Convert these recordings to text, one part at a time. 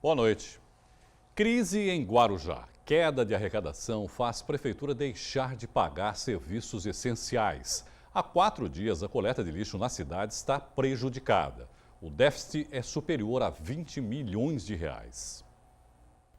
Boa noite. Crise em Guarujá. Queda de arrecadação faz prefeitura deixar de pagar serviços essenciais. Há 4 dias, a coleta de lixo na cidade está prejudicada. O déficit é superior a 20 milhões de reais.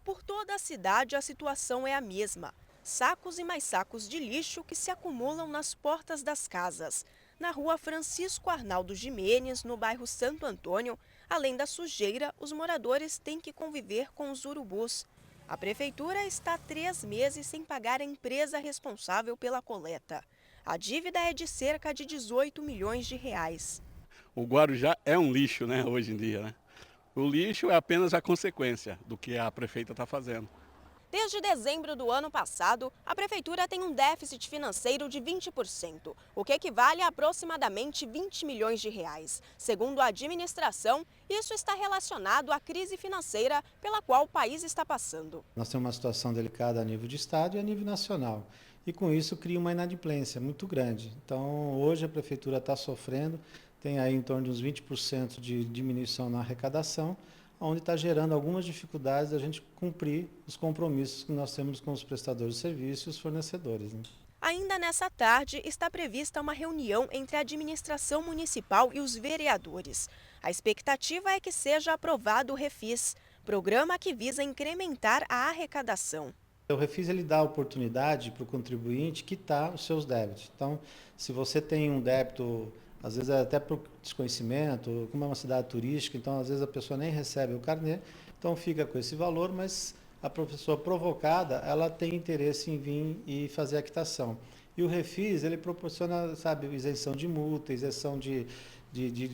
Por toda a cidade, a situação é a mesma. Sacos e mais sacos de lixo que se acumulam nas portas das casas. Na rua Francisco Arnaldo Gimenez, no bairro Santo Antônio, além da sujeira, os moradores têm que conviver com os urubus. A prefeitura está há 3 meses sem pagar a empresa responsável pela coleta. A dívida é de cerca de 18 milhões de reais. O Guarujá é um lixo, né, hoje em dia, né? O lixo é apenas a consequência do que a prefeita está fazendo. Desde dezembro do ano passado, a prefeitura tem um déficit financeiro de 20%, o que equivale a aproximadamente 20 milhões de reais. Segundo a administração, isso está relacionado à crise financeira pela qual o país está passando. Nós temos uma situação delicada a nível de estado e a nível nacional. E com isso cria uma inadimplência muito grande. Então hoje a prefeitura está sofrendo, tem aí em torno de uns 20% de diminuição na arrecadação, onde está gerando algumas dificuldades da gente cumprir os compromissos que nós temos com os prestadores de serviços e os fornecedores, né? Ainda nessa tarde, está prevista uma reunião entre a administração municipal e os vereadores. A expectativa é que seja aprovado o Refis, programa que visa incrementar a arrecadação. O Refis ele dá a oportunidade para o contribuinte quitar os seus débitos. Então, se você tem um débito, às vezes é até por desconhecimento, como é uma cidade turística, então às vezes a pessoa nem recebe o carnê, então fica com esse valor, mas a pessoa provocada, ela tem interesse em vir e fazer a quitação. E o Refis, ele proporciona, sabe, isenção de multa, isenção de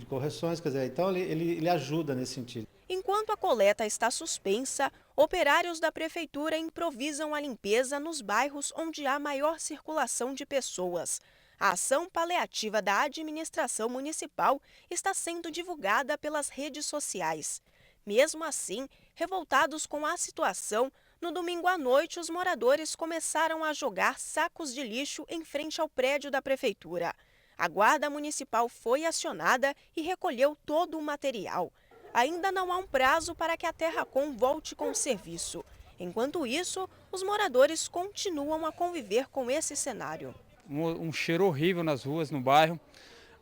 correções, quer dizer, então ele ajuda nesse sentido. Enquanto a coleta está suspensa, operários da prefeitura improvisam a limpeza nos bairros onde há maior circulação de pessoas. A ação paliativa da administração municipal está sendo divulgada pelas redes sociais. Mesmo assim, revoltados com a situação, no domingo à noite os moradores começaram a jogar sacos de lixo em frente ao prédio da prefeitura. A guarda municipal foi acionada e recolheu todo o material. Ainda não há um prazo para que a Terracom volte com o serviço. Enquanto isso, os moradores continuam a conviver com esse cenário. Um cheiro horrível nas ruas, no bairro,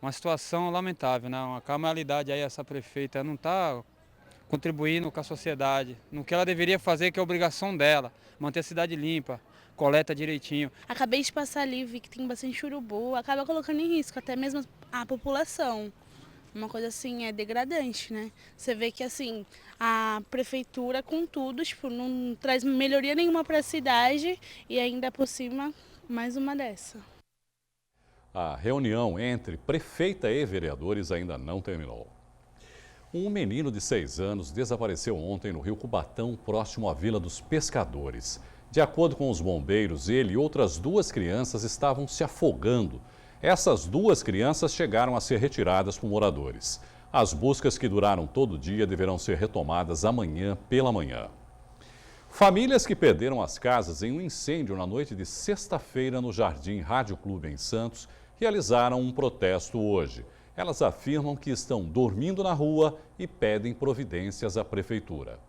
uma situação lamentável, né? Uma calamidade aí, essa prefeita não está contribuindo com a sociedade, no que ela deveria fazer, que é a obrigação dela, manter a cidade limpa, coleta direitinho. Acabei de passar ali, vi que tem bastante urubu, acaba colocando em risco até mesmo a população. Uma coisa assim, é degradante, né? Você vê que assim, a prefeitura com tudo, tipo, não traz melhoria nenhuma para a cidade e ainda por cima, mais uma dessa. A reunião entre prefeita e vereadores ainda não terminou. Um menino de 6 anos desapareceu ontem no Rio Cubatão, próximo à Vila dos Pescadores. De acordo com os bombeiros, ele e outras 2 crianças estavam se afogando. Essas 2 crianças chegaram a ser retiradas por moradores. As buscas que duraram todo o dia deverão ser retomadas amanhã pela manhã. Famílias que perderam as casas em um incêndio na noite de sexta-feira no Jardim Rádio Clube em Santos realizaram um protesto hoje. Elas afirmam que estão dormindo na rua e pedem providências à prefeitura.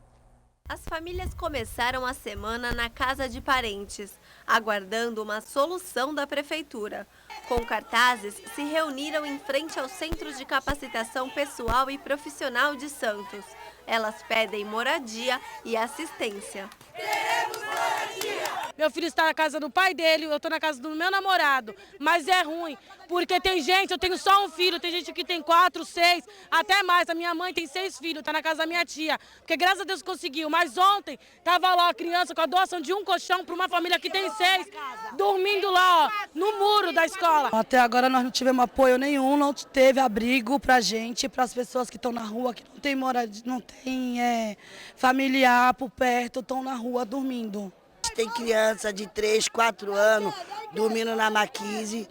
As famílias começaram a semana na casa de parentes, aguardando uma solução da prefeitura. Com cartazes, se reuniram em frente ao Centro de Capacitação Pessoal e Profissional de Santos. Elas pedem moradia e assistência. Queremos moradia! Meu filho está na casa do pai dele, eu estou na casa do meu namorado. Mas é ruim, porque tem gente, eu tenho só um filho, tem gente que tem 4, 6, até mais. A minha mãe tem 6 filhos, está na casa da minha tia. Porque graças a Deus conseguiu. Mas ontem estava lá a criança com a doação de um colchão para uma família que tem 6, dormindo lá, ó, no muro da escola. Até agora nós não tivemos apoio nenhum, não teve abrigo pra gente, para as pessoas que estão na rua, que não tem moradia, não tem familiar por perto, estão na rua dormindo. Tem criança de 3, 4 anos dormindo na maquise,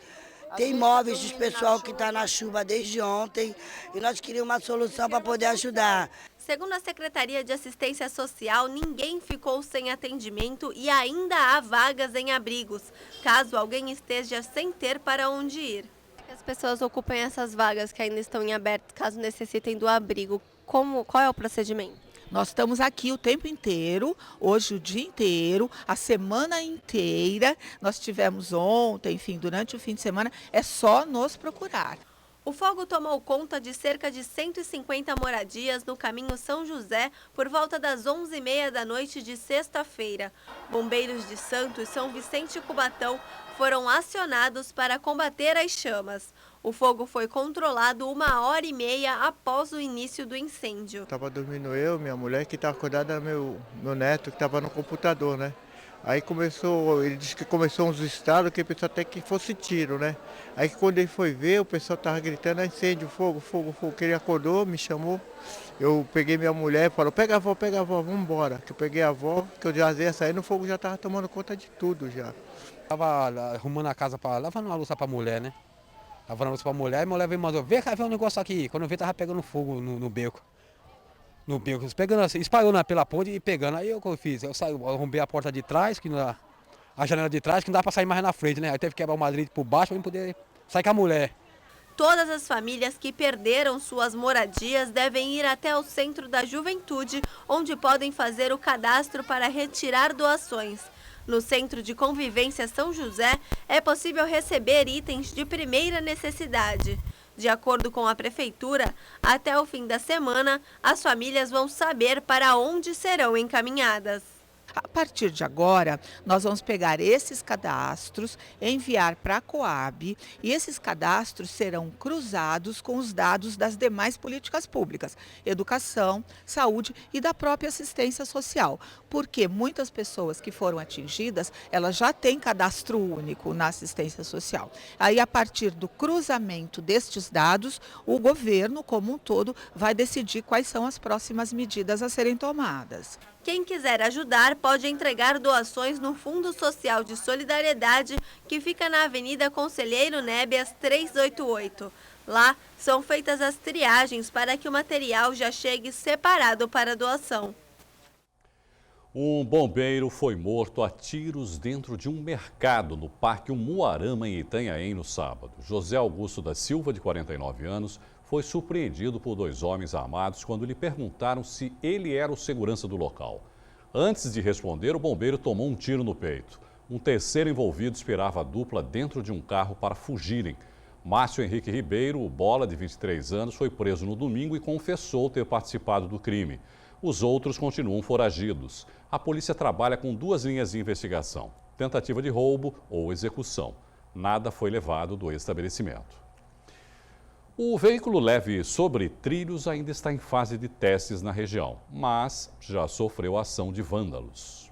tem móveis dos pessoal que está na chuva desde ontem e nós queríamos uma solução para poder ajudar. Segundo a Secretaria de Assistência Social, ninguém ficou sem atendimento e ainda há vagas em abrigos, caso alguém esteja sem ter para onde ir. As pessoas ocupem essas vagas que ainda estão em aberto, caso necessitem do abrigo. Qual é o procedimento? Nós estamos aqui o tempo inteiro, hoje o dia inteiro, a semana inteira. Nós tivemos ontem, enfim, durante o fim de semana, é só nos procurar. O fogo tomou conta de cerca de 150 moradias no caminho São José por volta das 11h30 da noite de sexta-feira. Bombeiros de Santos e São Vicente e Cubatão foram acionados para combater as chamas. O fogo foi controlado 1h30 após o início do incêndio. Estava dormindo eu, minha mulher, que estava acordada, meu neto, que estava no computador, né? Aí começou, ele disse que começou uns estalos que pensou até que fosse tiro, né? Aí quando ele foi ver, o pessoal estava gritando, incêndio, fogo, fogo, fogo. Que ele acordou, me chamou, eu peguei minha mulher e falou, pega a avó, vamos embora. Que eu peguei a avó, que eu já ia sair, o fogo já estava tomando conta de tudo já. Estava arrumando a casa, lavando uma louça para a mulher, né? Lavando a louça para a mulher, e a mulher veio e mandou, vem cá ver um negócio aqui. Quando eu vi, estava pegando fogo no beco. No beco, pegando assim, espalhou pela ponte e pegando. Aí eu fiz, eu arrombei a porta de trás, a janela de trás, que não dá para sair mais na frente, né? Aí teve que quebrar o madrinho por baixo para poder sair com a mulher. Todas as famílias que perderam suas moradias devem ir até o Centro da Juventude, onde podem fazer o cadastro para retirar doações. No Centro de Convivência São José, é possível receber itens de primeira necessidade. De acordo com a Prefeitura, até o fim da semana, as famílias vão saber para onde serão encaminhadas. A partir de agora, nós vamos pegar esses cadastros, enviar para a Coab e esses cadastros serão cruzados com os dados das demais políticas públicas, educação, saúde e da própria assistência social. Porque muitas pessoas que foram atingidas, elas já têm cadastro único na assistência social. Aí, a partir do cruzamento destes dados, o governo como um todo vai decidir quais são as próximas medidas a serem tomadas. Quem quiser ajudar pode entregar doações no Fundo Social de Solidariedade, que fica na Avenida Conselheiro Nébias 388. Lá são feitas as triagens para que o material já chegue separado para doação. Um bombeiro foi morto a tiros dentro de um mercado no Parque Umuarama, em Itanhaém, no sábado. José Augusto da Silva, de 49 anos, foi surpreendido por 2 homens armados quando lhe perguntaram se ele era o segurança do local. Antes de responder, o bombeiro tomou um tiro no peito. Um terceiro envolvido esperava a dupla dentro de um carro para fugirem. Márcio Henrique Ribeiro, o Bola, de 23 anos, foi preso no domingo e confessou ter participado do crime. Os outros continuam foragidos. A polícia trabalha com 2 linhas de investigação: tentativa de roubo ou execução. Nada foi levado do estabelecimento. O veículo leve sobre trilhos ainda está em fase de testes na região, mas já sofreu ação de vândalos.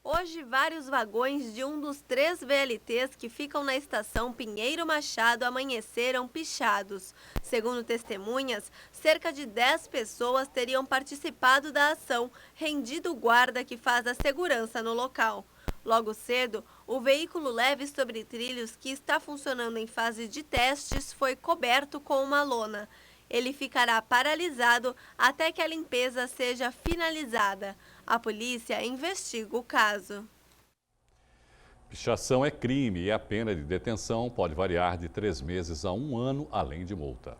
Hoje, vários vagões de um dos 3 VLTs que ficam na estação Pinheiro Machado amanheceram pichados. Segundo testemunhas, cerca de 10 pessoas teriam participado da ação, rendido o guarda que faz a segurança no local. Logo cedo, o veículo leve sobre trilhos, que está funcionando em fase de testes, foi coberto com uma lona. Ele ficará paralisado até que a limpeza seja finalizada. A polícia investiga o caso. Pichação é crime e a pena de detenção pode variar de 3 meses a 1 ano, além de multa.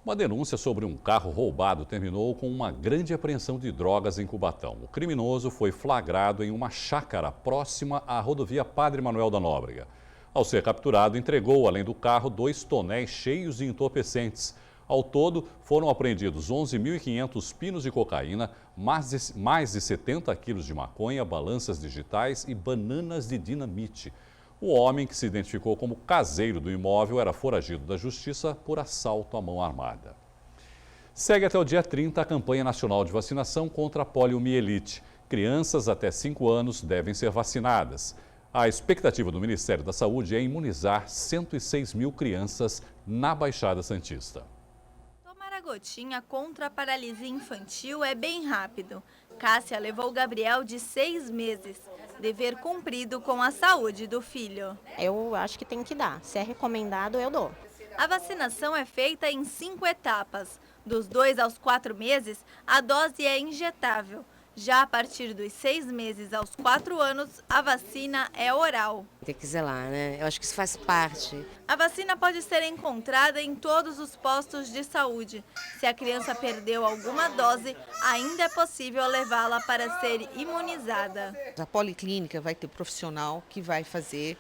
Uma denúncia sobre um carro roubado terminou com uma grande apreensão de drogas em Cubatão. O criminoso foi flagrado em uma chácara próxima à rodovia Padre Manuel da Nóbrega. Ao ser capturado, entregou, além do carro, 2 tonéis cheios de entorpecentes. Ao todo, foram apreendidos 11.500 pinos de cocaína, mais de 70 quilos de maconha, balanças digitais e bananas de dinamite. O homem, que se identificou como caseiro do imóvel, era foragido da justiça por assalto à mão armada. Segue até o dia 30 a campanha nacional de vacinação contra a poliomielite. Crianças até 5 anos devem ser vacinadas. A expectativa do Ministério da Saúde é imunizar 106 mil crianças na Baixada Santista. Tomar a gotinha contra a paralisia infantil é bem rápido. Cássia levou o Gabriel de 6 meses. Dever cumprido com a saúde do filho. Eu acho que tem que dar. Se é recomendado, eu dou. A vacinação é feita em 5 etapas. Dos 2 aos 4 meses, a dose é injetável. Já a partir dos 6 meses aos 4 anos, a vacina é oral. Tem que zelar, né? Eu acho que isso faz parte. A vacina pode ser encontrada em todos os postos de saúde. Se a criança perdeu alguma dose, ainda é possível levá-la para ser imunizada. A policlínica vai ter profissional que vai fazer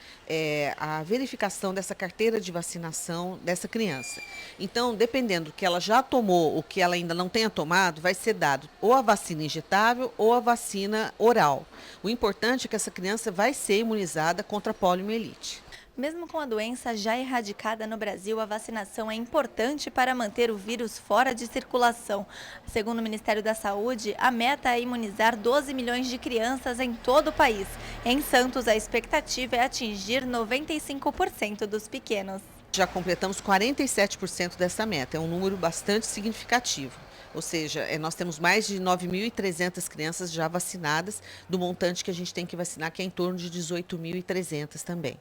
a verificação dessa carteira de vacinação dessa criança. Então, dependendo do que ela já tomou ou que ela ainda não tenha tomado, vai ser dado ou a vacina injetável ou a vacina oral. O importante é que essa criança vai ser imunizada contra a poliomielite. Mesmo com a doença já erradicada no Brasil, a vacinação é importante para manter o vírus fora de circulação. Segundo o Ministério da Saúde, a meta é imunizar 12 milhões de crianças em todo o país. Em Santos, a expectativa é atingir 95% dos pequenos. Já completamos 47% dessa meta, é um número bastante significativo. Ou seja, nós temos mais de 9.300 crianças já vacinadas, do montante que a gente tem que vacinar, que é em torno de 18.300 também.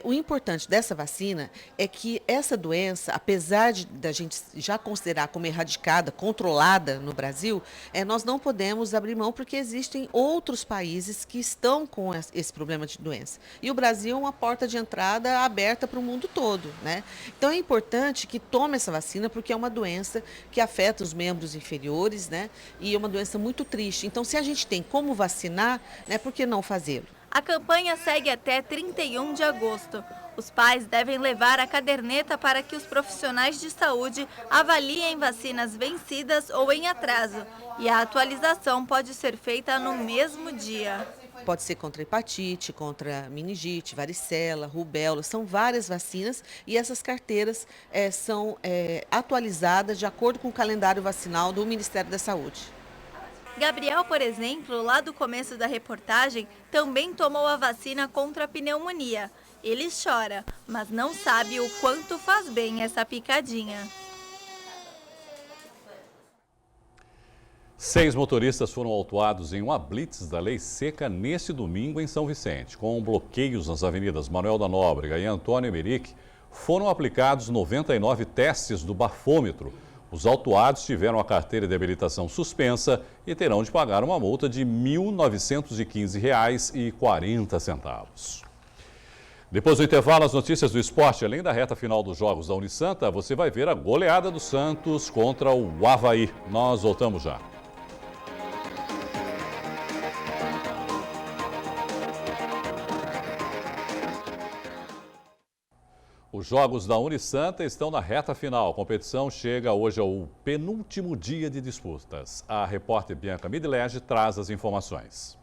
O importante dessa vacina é que essa doença, apesar da gente já considerar como erradicada, controlada no Brasil, nós não podemos abrir mão porque existem outros países que estão com esse problema de doença. E o Brasil é uma porta de entrada aberta para o mundo todo, né? Então é importante que tome essa vacina porque é uma doença que afeta os membros inferiores, né? E é uma doença muito triste. Então, se a gente tem como vacinar, né, por que não fazê-lo? A campanha segue até 31 de agosto. Os pais devem levar a caderneta para que os profissionais de saúde avaliem vacinas vencidas ou em atraso. E a atualização pode ser feita no mesmo dia. Pode ser contra hepatite, contra meningite, varicela, rubéola, são várias vacinas e essas carteiras são atualizadas de acordo com o calendário vacinal do Ministério da Saúde. Gabriel, por exemplo, lá do começo da reportagem, também tomou a vacina contra a pneumonia. Ele chora, mas não sabe o quanto faz bem essa picadinha. 6 motoristas foram autuados em uma blitz da lei seca neste domingo em São Vicente. Com bloqueios nas avenidas Manuel da Nóbrega e Antônio Emerick, foram aplicados 99 testes do bafômetro. Os autuados tiveram a carteira de habilitação suspensa e terão de pagar uma multa de R$ 1.915,40. Depois do intervalo, as notícias do esporte. Além da reta final dos Jogos da Unisanta, você vai ver a goleada do Santos contra o Avaí. Nós voltamos já. Os Jogos da Unisanta estão na reta final. A competição chega hoje ao penúltimo dia de disputas. A repórter Bianca Midlege traz as informações.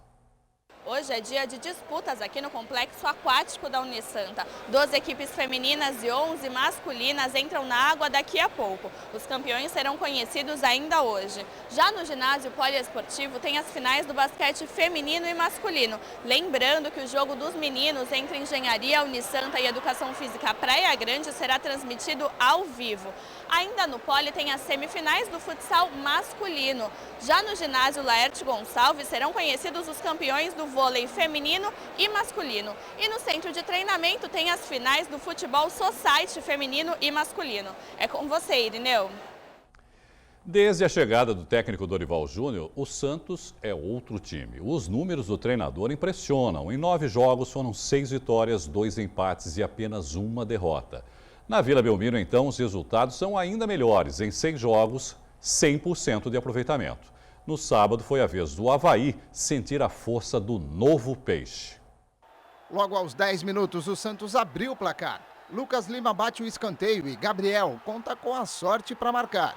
Hoje é dia de disputas aqui no Complexo Aquático da Unisanta. 12 equipes femininas e 11 masculinas entram na água daqui a pouco. Os campeões serão conhecidos ainda hoje. Já no ginásio poliesportivo tem as finais do basquete feminino e masculino. Lembrando que o jogo dos meninos entre Engenharia, Unisanta e Educação Física Praia Grande será transmitido ao vivo. Ainda no pole tem as semifinais do futsal masculino. Já no ginásio Laerte Gonçalves serão conhecidos os campeões do vôlei feminino e masculino. E no centro de treinamento tem as finais do futebol society feminino e masculino. É com você, Irineu. Desde a chegada do técnico Dorival Júnior, o Santos é outro time. Os números do treinador impressionam. Em 9 jogos foram 6 vitórias, 2 empates e apenas uma derrota. Na Vila Belmiro, então, os resultados são ainda melhores. Em 6 jogos, 100% de aproveitamento. No sábado, foi a vez do Avaí sentir a força do novo peixe. Logo aos 10 minutos, o Santos abriu o placar. Lucas Lima bate o escanteio e Gabriel conta com a sorte para marcar.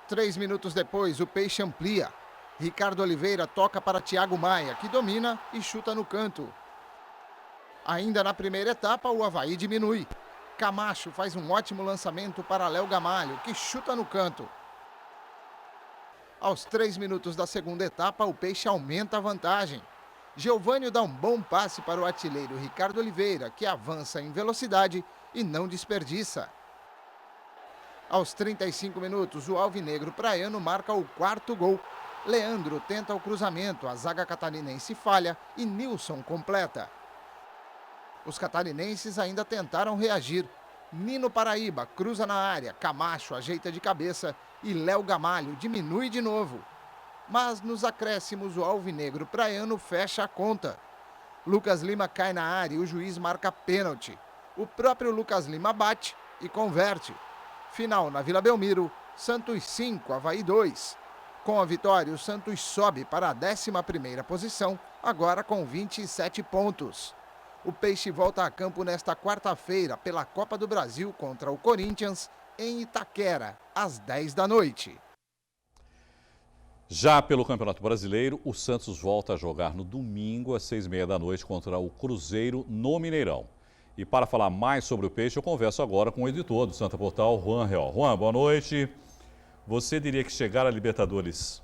3 minutos depois, o peixe amplia. Ricardo Oliveira toca para Thiago Maia, que domina e chuta no canto. Ainda na primeira etapa, o Avaí diminui. Camacho faz um ótimo lançamento para Léo Gamalho, que chuta no canto. Aos 3 minutos da segunda etapa, o Peixe aumenta a vantagem. Geovânio dá um bom passe para o artilheiro Ricardo Oliveira, que avança em velocidade e não desperdiça. Aos 35 minutos, o alvinegro praiano marca o 4º gol. Leandro tenta o cruzamento, a zaga catarinense falha e Nilson completa. Os catarinenses ainda tentaram reagir. Nino Paraíba cruza na área, Camacho ajeita de cabeça e Léo Gamalho diminui de novo. Mas nos acréscimos o alvinegro praiano fecha a conta. Lucas Lima cai na área e o juiz marca pênalti. O próprio Lucas Lima bate e converte. Final na Vila Belmiro, Santos 5, Avaí 2. Com a vitória, o Santos sobe para a 11ª posição, agora com 27 pontos. O Peixe volta a campo nesta quarta-feira pela Copa do Brasil contra o Corinthians, em Itaquera, às 10 da noite. Já pelo Campeonato Brasileiro, o Santos volta a jogar no domingo, às 6h30 da noite, contra o Cruzeiro, no Mineirão. E para falar mais sobre o Peixe, eu converso agora com o editor do Santa Portal, Juan Real. Juan, boa noite. Você diria que chegar a Libertadores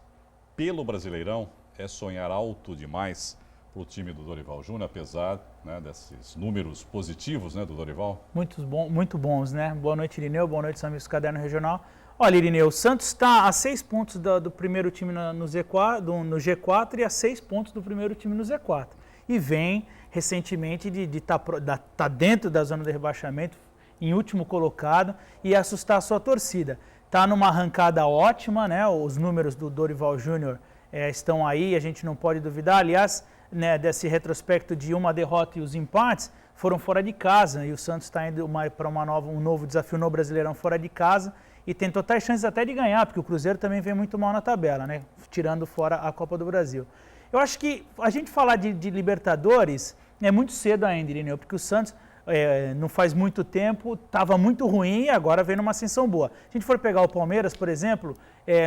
pelo Brasileirão é sonhar alto demais para o time do Dorival Júnior, apesar, né, desses números positivos, né, do Dorival? Muito bons, né? Boa noite, Irineu. Boa noite, amigos do Caderno Regional. Olha, Irineu, o Santos está a 6 pontos do primeiro time no G4 e a 6 pontos do primeiro time no Z4. E vem recentemente de estar dentro da zona de rebaixamento, em último colocado, e assustar a sua torcida. Está numa arrancada ótima, né? Os números do Dorival Júnior estão aí, a gente não pode duvidar. Aliás, né, desse retrospecto de uma derrota e os empates foram fora de casa, e o Santos está indo para um novo desafio no Brasileirão fora de casa, e tem totais chances até de ganhar, porque o Cruzeiro também vem muito mal na tabela, né? Tirando fora a Copa do Brasil. Eu acho que a gente falar de Libertadores é muito cedo ainda, Irineu, porque o Santos não faz muito tempo estava muito ruim e agora vem numa ascensão boa. Se a gente for pegar o Palmeiras, por exemplo,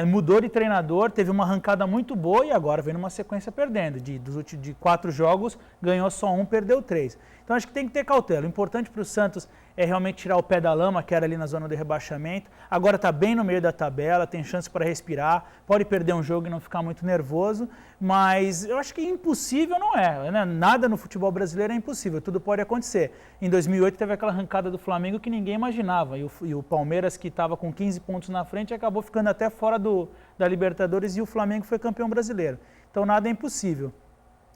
mudou de treinador, teve uma arrancada muito boa e agora vem numa sequência perdendo. De 4 jogos, ganhou só 1, perdeu 3. Então acho que tem que ter cautela. O importante para o Santos é realmente tirar o pé da lama, que era ali na zona de rebaixamento. Agora está bem no meio da tabela, tem chance para respirar, pode perder um jogo e não ficar muito nervoso, mas eu acho que impossível não é, né? Nada no futebol brasileiro é impossível, tudo pode acontecer. Em 2008 teve aquela arrancada do Flamengo que ninguém imaginava, e o Palmeiras, que estava com 15 pontos na frente, acabou ficando até fora da Libertadores, e o Flamengo foi campeão brasileiro. Então nada é impossível.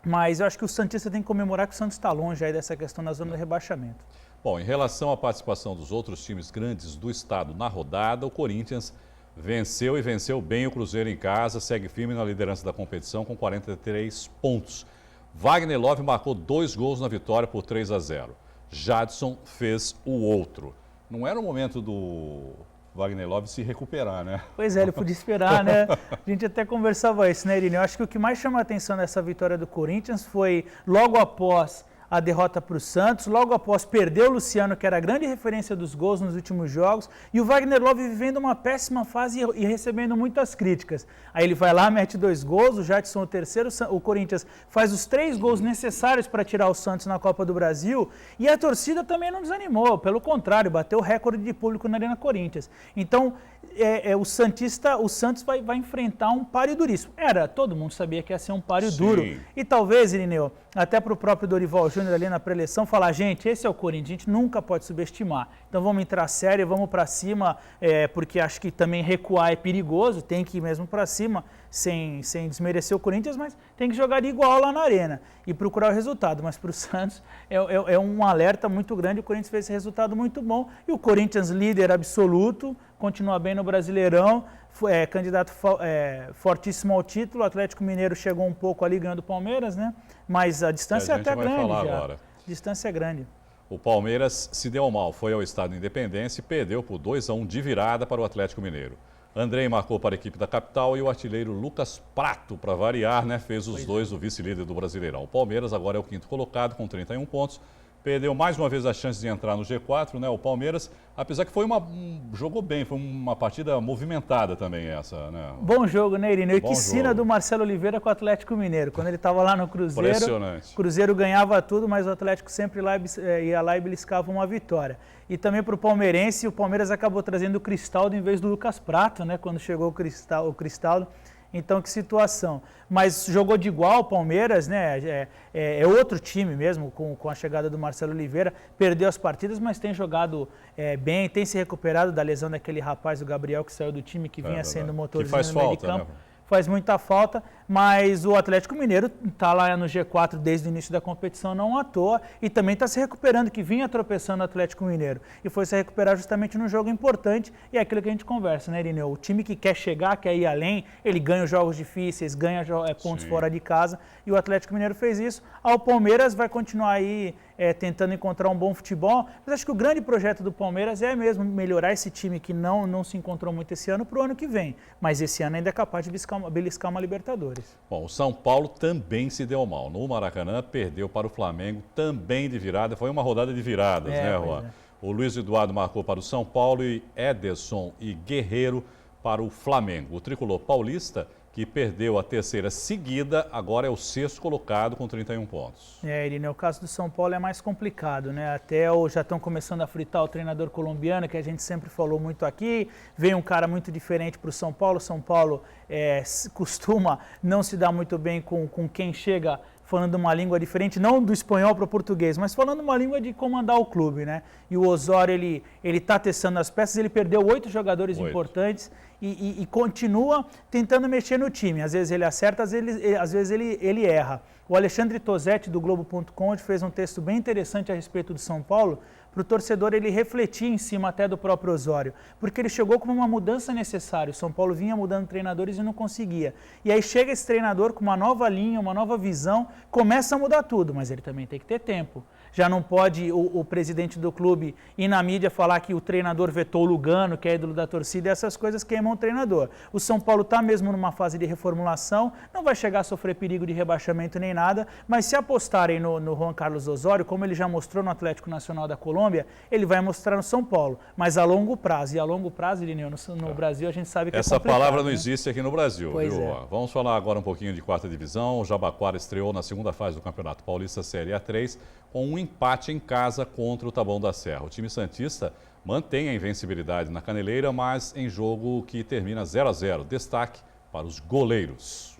Mas eu acho que o Santista tem que comemorar que o Santos está longe aí dessa questão da zona de rebaixamento. Bom, em relação à participação dos outros times grandes do estado na rodada, o Corinthians venceu e venceu bem o Cruzeiro em casa, segue firme na liderança da competição com 43 pontos. Wagner Love marcou 2 gols na vitória por 3-0. Jadson fez o outro. Não era o momento do Wagner Love se recuperar, né? Pois é, ele podia esperar, né? A gente até conversava isso, né, Irine? Eu acho que o que mais chama a atenção nessa vitória do Corinthians foi logo após a derrota para o Santos, logo após perder o Luciano, que era a grande referência dos gols nos últimos jogos, e o Wagner Love vivendo uma péssima fase e recebendo muitas críticas. Aí ele vai lá, mete 2 gols, o Jadson o terceiro, o Corinthians faz os 3 gols necessários para tirar o Santos na Copa do Brasil, e a torcida também não desanimou, pelo contrário, bateu o recorde de público na Arena Corinthians. Então, o Santos vai enfrentar um páreo duríssimo. Todo mundo sabia que ia ser um páreo duro. E talvez, Irineu, até para o próprio Dorival Júnior ali na pré-eleição, falar, gente, esse é o Corinthians, a gente nunca pode subestimar. Então vamos entrar sério, vamos para cima, porque acho que também recuar é perigoso, tem que ir mesmo para cima, sem desmerecer o Corinthians, mas tem que jogar de igual lá na arena e procurar o resultado. Mas para o Santos é um alerta muito grande, o Corinthians fez esse resultado muito bom, e o Corinthians líder absoluto, continua bem no Brasileirão, candidato fortíssimo ao título. O Atlético Mineiro chegou um pouco ali ganhando o Palmeiras, né? Mas a distância é até grande já. Agora. A distância é grande. O Palmeiras se deu mal, foi ao Estádio Independência e perdeu por 2-1 de virada para o Atlético Mineiro. Andrei marcou para a equipe da capital e o artilheiro Lucas Prato, para variar, né, fez os 2 do vice-líder do Brasileirão. O Palmeiras agora é o 5º colocado com 31 pontos. Perdeu mais uma vez a chance de entrar no G4, né? O Palmeiras, apesar que jogou bem, foi uma partida movimentada também essa, né? Bom jogo, né, Irineu? E que sina do Marcelo Oliveira com o Atlético Mineiro. Quando ele estava lá no Cruzeiro, impressionante. O Cruzeiro ganhava tudo, mas o Atlético sempre ia lá e beliscava uma vitória. E também para o palmeirense, o Palmeiras acabou trazendo o Cristaldo em vez do Lucas Prato, né? Quando chegou o Cristaldo. Então, que situação. Mas jogou de igual o Palmeiras, né? É outro time mesmo, com a chegada do Marcelo Oliveira. Perdeu as partidas, mas tem jogado bem, tem se recuperado da lesão daquele rapaz, o Gabriel, que saiu do time, que vinha sendo motorzinho no meio de campo. Né? faz muita falta, mas o Atlético Mineiro está lá no G4 desde o início da competição, não à toa, e também está se recuperando, que vinha tropeçando o Atlético Mineiro, e foi se recuperar justamente num jogo importante, e é aquilo que a gente conversa, né, Irineu? O time que quer chegar, quer ir além, ele ganha os jogos difíceis, ganha pontos fora de casa, e o Atlético Mineiro fez isso. O Palmeiras vai continuar aí tentando encontrar um bom futebol, mas acho que o grande projeto do Palmeiras é mesmo melhorar esse time que não se encontrou muito esse ano para o ano que vem, mas esse ano ainda é capaz de beliscar uma Libertadores. Bom, o São Paulo também se deu mal. No Maracanã, perdeu para o Flamengo, também de virada. Foi uma rodada de viradas, né, Juan? O Luiz Eduardo marcou para o São Paulo e Ederson e Guerreiro para o Flamengo. O tricolor paulista, que perdeu a terceira seguida, agora é o 6º colocado com 31 pontos. Irineu, o caso do São Paulo é mais complicado, né? Até já estão começando a fritar o treinador colombiano, que a gente sempre falou muito aqui. Vem um cara muito diferente para o São Paulo. São Paulo costuma não se dar muito bem com quem chega falando uma língua diferente, não do espanhol para o português, mas falando uma língua de comandar o clube, né? E o Osório, ele está testando as peças, ele perdeu 8 jogadores importantes e continua tentando mexer no time. Às vezes ele acerta, às vezes ele erra. O Alexandre Tosetti, do Globo.com, fez um texto bem interessante a respeito do São Paulo, para o torcedor ele refletir em cima até do próprio Osório, porque ele chegou com uma mudança necessária. O São Paulo vinha mudando treinadores e não conseguia. E aí chega esse treinador com uma nova linha, uma nova visão, começa a mudar tudo, mas ele também tem que ter tempo. Já não pode o presidente do clube ir na mídia falar que o treinador vetou o Lugano, que é ídolo da torcida, e essas coisas queimam o treinador. O São Paulo está mesmo numa fase de reformulação, não vai chegar a sofrer perigo de rebaixamento nem nada, mas se apostarem no Juan Carlos Osório, como ele já mostrou no Atlético Nacional da Colômbia, ele vai mostrar no São Paulo, mas a longo prazo. E a longo prazo, Irineu, no Brasil a gente sabe que essa é complicado. Essa palavra não existe aqui no Brasil, pois viu? É. Vamos falar agora um pouquinho de 4ª divisão. O Jabaquara estreou na segunda fase do Campeonato Paulista Série A3 com um empate em casa contra o Taboão da Serra. O time santista mantém a invencibilidade na Caneleira, mas em jogo que termina 0-0. Destaque para os goleiros.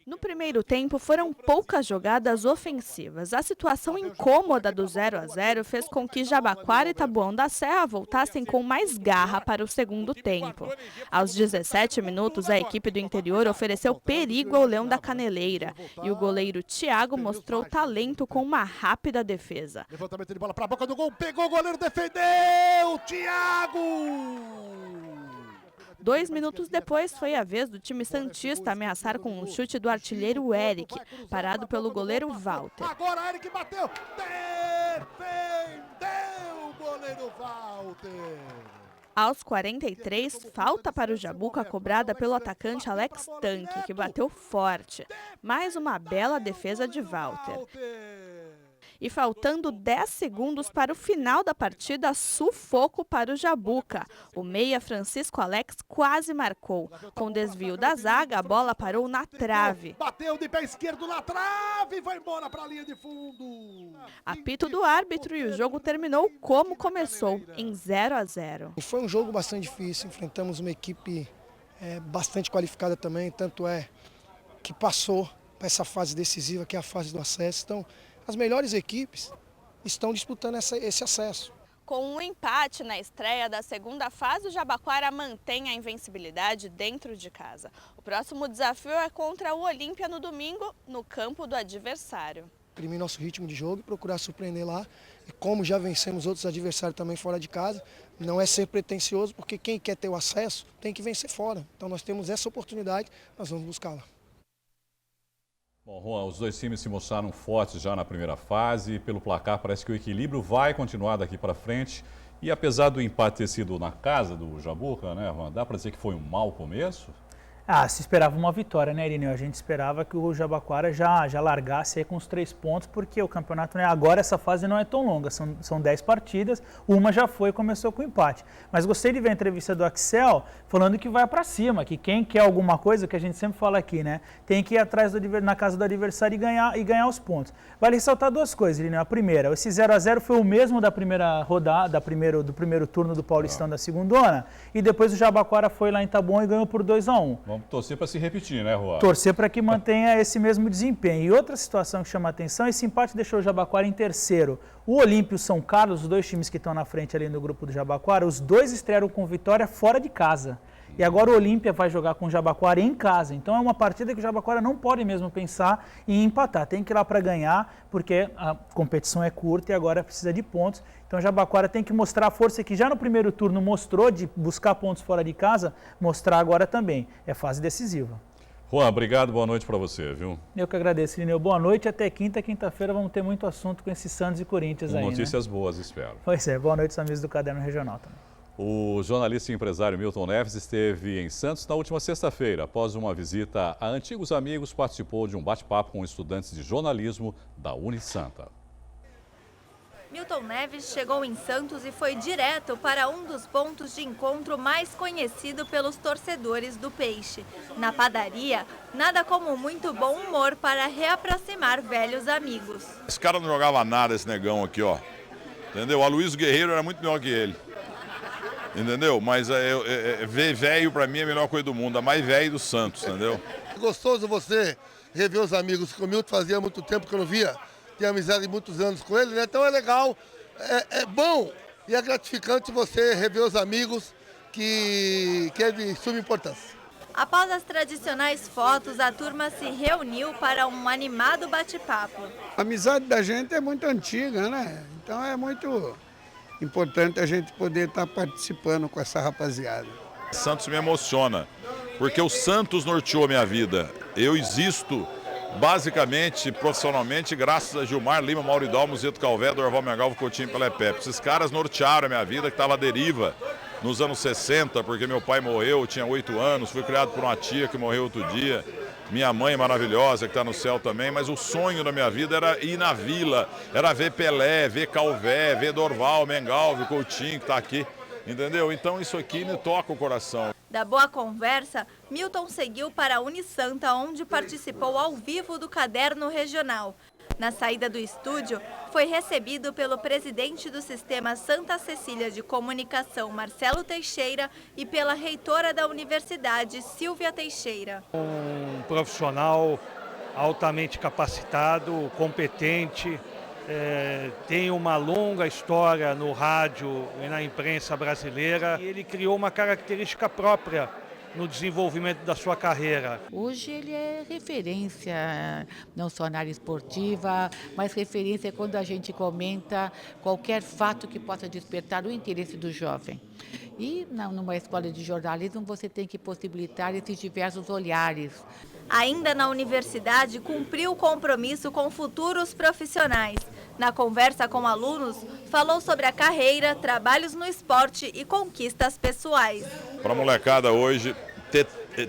No primeiro tempo, foram poucas jogadas ofensivas. A situação incômoda do 0-0 fez com que Jabaquara e Taboão da Serra voltassem com mais garra para o segundo tempo. Aos 17 minutos, a equipe do interior ofereceu perigo ao Leão da Caneleira e o goleiro Thiago mostrou talento com uma rápida defesa. Levantamento de bola para a boca do gol, pegou o goleiro, defendeu, Thiago! 2 minutos depois, foi a vez do time santista ameaçar com um chute do artilheiro Eric, parado pelo goleiro Walter. Agora Eric bateu, defendeu o goleiro Walter. Aos 43, falta para o Jabuca cobrada pelo atacante Alex Tanque, que bateu forte. Mais uma bela defesa de Walter. E faltando 10 segundos para o final da partida, sufoco para o Jabuca. O meia Francisco Alex quase marcou. Com desvio da zaga, a bola parou na trave. Bateu de pé esquerdo na trave e vai embora para a linha de fundo. Apito do árbitro e o jogo terminou como começou, em 0-0. Foi um jogo bastante difícil, enfrentamos uma equipe bastante qualificada também, tanto é que passou para essa fase decisiva, que é a fase do acesso. Então, as melhores equipes estão disputando esse acesso. Com um empate na estreia da segunda fase, o Jabaquara mantém a invencibilidade dentro de casa. O próximo desafio é contra o Olímpia no domingo, no campo do adversário. Imprimir nosso ritmo de jogo e procurar surpreender lá. E como já vencemos outros adversários também fora de casa, não é ser pretensioso, porque quem quer ter o acesso tem que vencer fora. Então nós temos essa oportunidade, nós vamos buscá-la. Bom, Juan, os dois times se mostraram fortes já na primeira fase. Pelo placar, parece que o equilíbrio vai continuar daqui para frente. E apesar do empate ter sido na casa do Jabuca, né, Juan, dá para dizer que foi um mau começo? Se esperava uma vitória, né, Irineu? A gente esperava que o Jabaquara já largasse aí com os 3 pontos, porque o campeonato, né, agora essa fase não é tão longa, são 10 partidas, uma já foi e começou com empate. Mas gostei de ver a entrevista do Axel falando que vai para cima, que quem quer alguma coisa, que a gente sempre fala aqui, né, tem que ir atrás na casa do adversário e ganhar os pontos. Vale ressaltar 2 coisas, Irineu. A primeira, esse 0-0 foi o mesmo da primeira rodada, do primeiro turno do Paulistão da segundona, e depois o Jabaquara foi lá em Taboão e ganhou por 2-1. Vamos torcer para se repetir, né, Juan? Torcer para que mantenha esse mesmo desempenho. E outra situação que chama a atenção, esse empate deixou o Jabaquara em terceiro. O Olímpia e o São Carlos, os 2 times que estão na frente ali no grupo do Jabaquara, os 2 estrearam com vitória fora de casa. E agora o Olímpia vai jogar com o Jabaquara em casa. Então é uma partida que o Jabaquara não pode mesmo pensar em empatar. Tem que ir lá para ganhar, porque a competição é curta e agora precisa de pontos. Então o Jabaquara tem que mostrar a força que já no primeiro turno mostrou de buscar pontos fora de casa, mostrar agora também. É fase decisiva. Juan, obrigado, boa noite para você, viu? Eu que agradeço, Irineu. Boa noite, até quinta-feira vamos ter muito assunto com esses Santos e Corinthians aí, notícias boas, espero. Pois é, boa noite, amigos do Caderno Regional também. O jornalista e empresário Milton Neves esteve em Santos na última sexta-feira. Após uma visita a antigos amigos, participou de um bate-papo com estudantes de jornalismo da Unisanta. Milton Neves chegou em Santos e foi direto para um dos pontos de encontro mais conhecido pelos torcedores do Peixe. Na padaria, nada como muito bom humor para reaproximar velhos amigos. Esse cara não jogava nada, esse negão aqui, ó. Entendeu? O Aloysio Guerreiro era muito melhor que ele. Entendeu? Mas ver velho pra mim é a melhor coisa do mundo, a mais velho do Santos, entendeu? É gostoso você rever os amigos, que o Milton fazia muito tempo que eu não via, tenho amizade de muitos anos com ele, né? Então é legal, é bom e é gratificante você rever os amigos, que é de suma importância. Após as tradicionais fotos, a turma se reuniu para um animado bate-papo. A amizade da gente é muito antiga, né? Então é muito importante a gente poder estar participando com essa rapaziada. Santos me emociona, porque o Santos norteou a minha vida. Eu existo basicamente, profissionalmente, graças a Gilmar Lima, Mauridal, Muzeto Calvé, Dorval Mengalvo, Coutinho e Pelé Pepe. Esses caras nortearam a minha vida, que estava à deriva nos anos 60, porque meu pai morreu, eu tinha 8 anos, fui criado por uma tia que morreu outro dia. Minha mãe maravilhosa, que está no céu também, mas o sonho da minha vida era ir na Vila, era ver Pelé, ver Calvé, ver Dorval, Mengalvo, Coutinho, que está aqui, entendeu? Então isso aqui me toca o coração. Da boa conversa, Milton seguiu para a Unisanta, onde participou ao vivo do Caderno Regional. Na saída do estúdio, foi recebido pelo presidente do Sistema Santa Cecília de Comunicação, Marcelo Teixeira, e pela reitora da universidade, Silvia Teixeira. Um profissional altamente capacitado, competente, tem uma longa história no rádio e na imprensa brasileira. E ele criou uma característica própria no desenvolvimento da sua carreira. Hoje ele é referência, não só na área esportiva, mas referência quando a gente comenta qualquer fato que possa despertar o interesse do jovem. E numa escola de jornalismo você tem que possibilitar esses diversos olhares. Ainda na universidade, cumpriu o compromisso com futuros profissionais. Na conversa com alunos, falou sobre a carreira, trabalhos no esporte e conquistas pessoais. Para a molecada hoje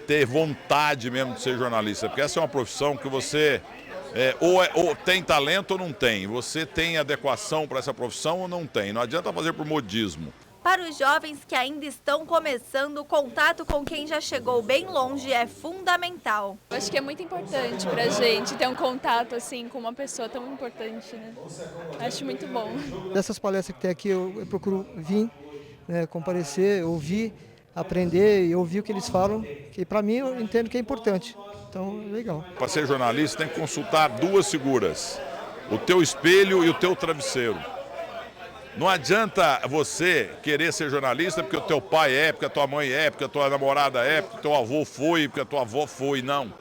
ter vontade mesmo de ser jornalista, porque essa é uma profissão que você ou tem talento ou não tem. Você tem adequação para essa profissão ou não tem. Não adianta fazer por modismo. Para os jovens que ainda estão começando, o contato com quem já chegou bem longe é fundamental. Eu acho que é muito importante para a gente ter um contato assim com uma pessoa tão importante, né? Acho muito bom. Dessas palestras que tem aqui, eu procuro vir, né, comparecer, ouvir, aprender e ouvir o que eles falam, que para mim eu entendo que é importante. Então, é legal. Para ser jornalista tem que consultar duas figuras, o teu espelho e o teu travesseiro. Não adianta você querer ser jornalista porque o teu pai é, porque a tua mãe é, porque a tua namorada é, porque o teu avô foi, porque a tua avó foi, não.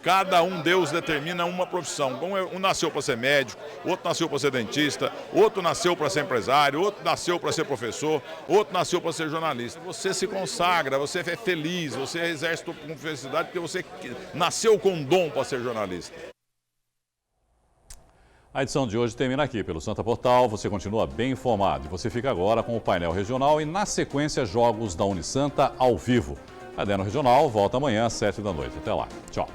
Cada um, Deus determina uma profissão. Um nasceu para ser médico, outro nasceu para ser dentista, outro nasceu para ser empresário, outro nasceu para ser professor, outro nasceu para ser jornalista. Você se consagra, você é feliz, você exerce com felicidade porque você nasceu com dom para ser jornalista. A edição de hoje termina aqui pelo Santa Portal. Você continua bem informado. Você fica agora com o painel regional e, na sequência, jogos da Unisanta ao vivo. A Caderno Regional volta amanhã às 7 da noite. Até lá. Tchau.